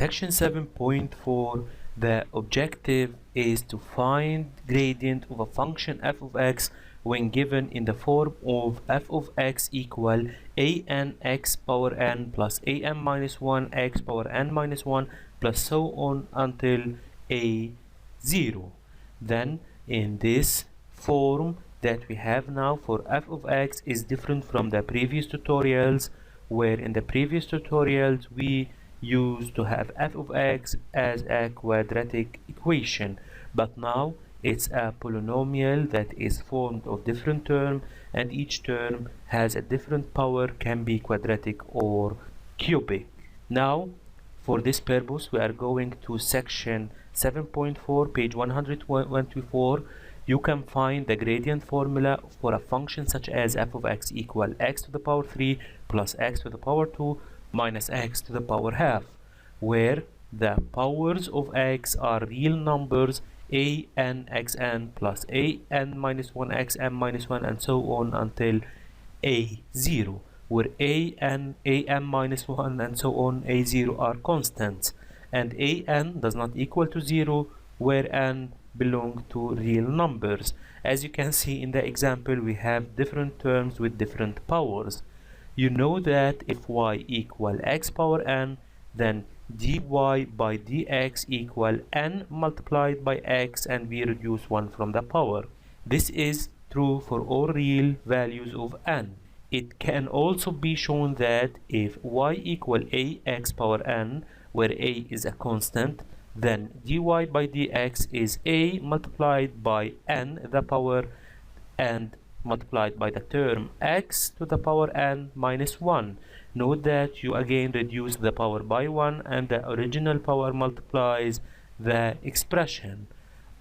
section 7.4, the objective is to find gradient of a function f of x when given in the form of f of x equal an x power n plus an minus 1 x power n minus 1 plus so on until a 0. Then in this form that we have now for f of x is different from the previous tutorials, where in the previous tutorials we used to have f of x as a quadratic equation, but now it's a polynomial that is formed of different terms, and each term has a different power, can be quadratic or cubic. Now for this purpose we are going to section 7.4, page 124. You can find the gradient formula for a function such as f of x equal x to the power 3 plus x to the power 2 minus x to the power half, where the powers of x are real numbers an xn plus an minus 1 xn minus 1 and so on until a0, where an minus 1 and so on a0 are constants, and an does not equal to 0 where n belong to real numbers. As you can see in the example, we have different terms with different powers. You know that if y equal x power n, then dy by dx equal n multiplied by x, and we reduce 1 from the power. This is true for all real values of n. It can also be shown that if y equal ax power n, where a is a constant, then dy by dx is a multiplied by n the power and multiplied by the term x to the power n minus 1. Note that you again reduce the power by 1 and the original power multiplies the expression.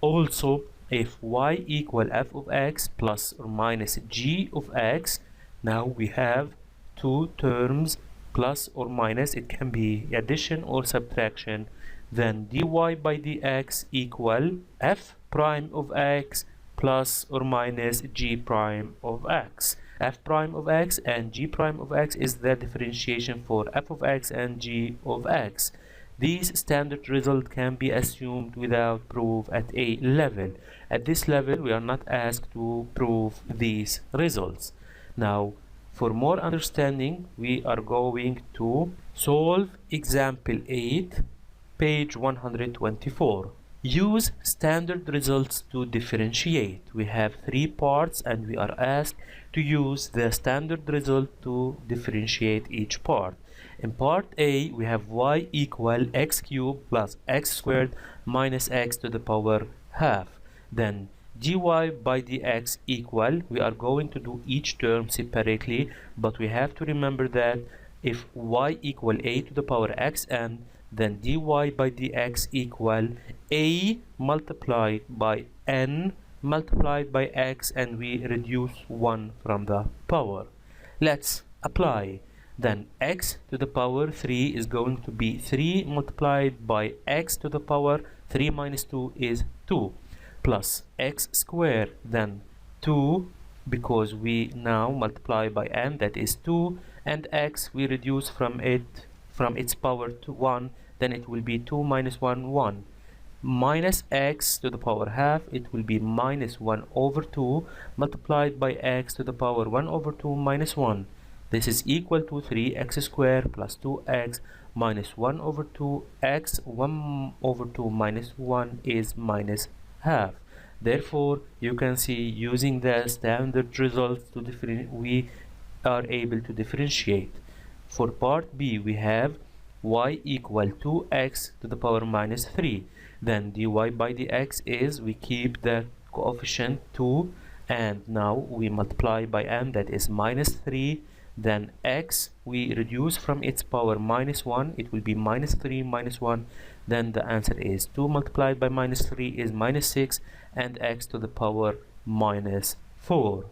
Also, if y equal f of x plus or minus g of x, now we have two terms plus or minus, it can be addition or subtraction, then dy by dx equal f prime of x plus or minus g prime of x. F prime of x and g prime of x is the differentiation for f of x and g of x. These standard results can be assumed without proof at a level. At this level, we are not asked to prove these results. Now, for more understanding, we are going to solve example 8, page 124. Use standard results to differentiate. We have 3 parts and we are asked to use the standard result to differentiate each part. In part A, we have y equal x cubed plus x squared minus x to the power half. Then dy by dx equal, we are going to do each term separately, but we have to remember that if y equal a to the power xn, then dy by dx equal a multiplied by n multiplied by x, and we reduce 1 from the power. Let's apply. Then x to the power 3 is going to be 3 multiplied by x to the power 3 minus 2 is 2 plus x squared, then 2 because we now multiply by n, that is 2, and x we reduce from its power to 1, then it will be 2 minus 1 1 minus x to the power half, it will be minus 1 over 2 multiplied by x to the power 1 over 2 minus 1. This is equal to 3x squared plus 2x minus 1 over 2x. 1 over 2 minus 1 is minus half. Therefore, you can see using the standard results to we are able to differentiate. For part B, we have y equal 2x to the power minus 3. Then dy by dx is, we keep the coefficient 2 and now we multiply by n, that is minus 3. Then x we reduce from its power minus 1, it will be minus 3 minus 1. Then the answer is 2 multiplied by minus 3 is minus 6, and x to the power minus 4.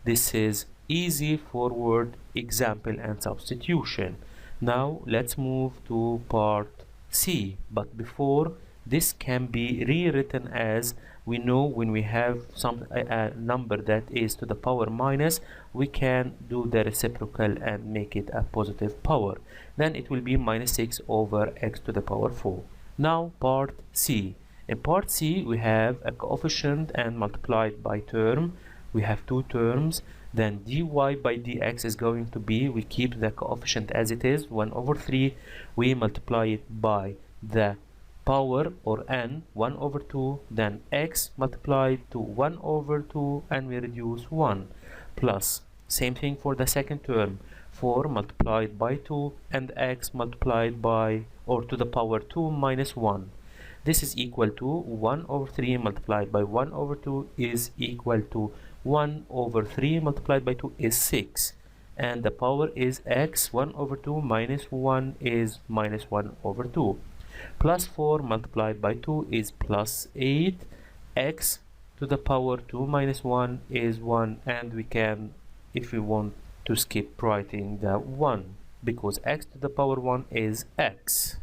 This is easy forward example and substitution. Now let's move to part C, but before This can be rewritten as, we know when we have a number that is to the power minus, we can do the reciprocal and make it a positive power. Then it will be minus 6 over x to the power 4. Now part C. In part C we have a coefficient and multiplied by term. We have two terms. Then dy by dx is going to be, we keep the coefficient as it is, 1 over 3. We multiply it by the power or n, 1 over 2, then x multiplied to 1 over 2, and we reduce 1, plus same thing for the second term, 4 multiplied by 2 and x multiplied by or to the power 2 minus 1. This is equal to 1 over 3 multiplied by 1 over 2 is equal to 1 over 3 multiplied by 2 is 6, and the power is x. 1 over 2 minus 1 is minus 1 over 2. Plus 4 multiplied by 2 is plus 8. X to the power 2 minus 1 is 1, and we can, if we want, to skip writing the 1 because x to the power 1 is x.